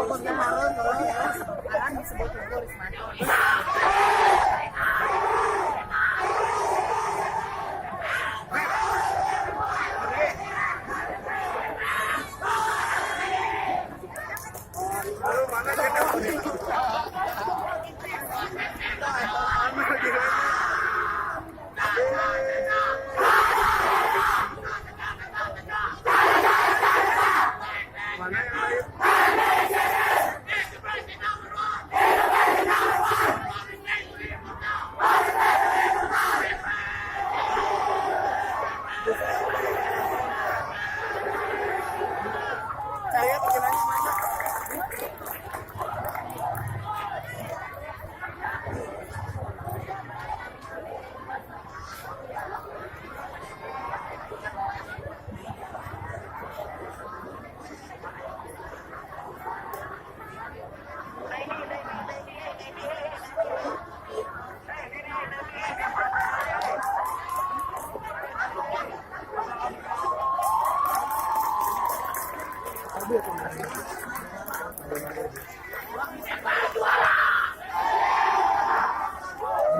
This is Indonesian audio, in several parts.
pokoknya harus kalau sekarang disebut turis mantul. Saya perjalanannya mana?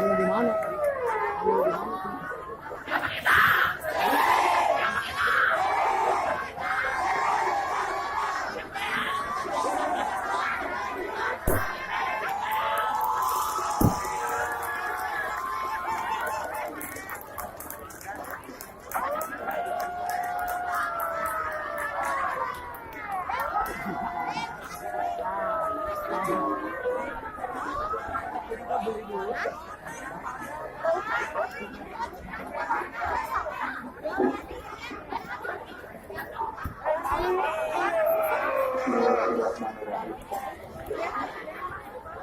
Ini di mana?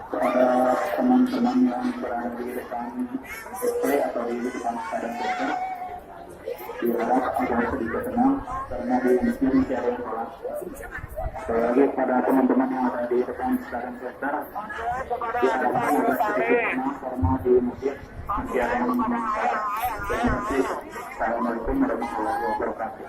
Kepada teman-teman yang berada di depan SP atau di depan stadion besar, diharap agak sedikit tenang karena di musim tiada yang kelas. Sekali lagi pada teman-teman yang ada di depan stadion besar, diharapkan agak sedikit tenang karena di musim tiada yang kelas. Terima kasih. Assalamualaikum warahmatullahi wabarakatuh.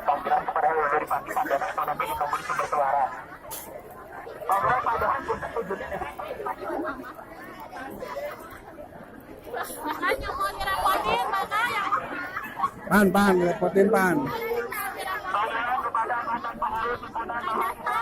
Panggilan kepada dari pagi pada ekonomi kembali sumber suara. Allah padahal untuk tujuan Makanya mau direpotin, makanya. Pan, repotin pan. kepada mantan pengurus himpunan mahasiswa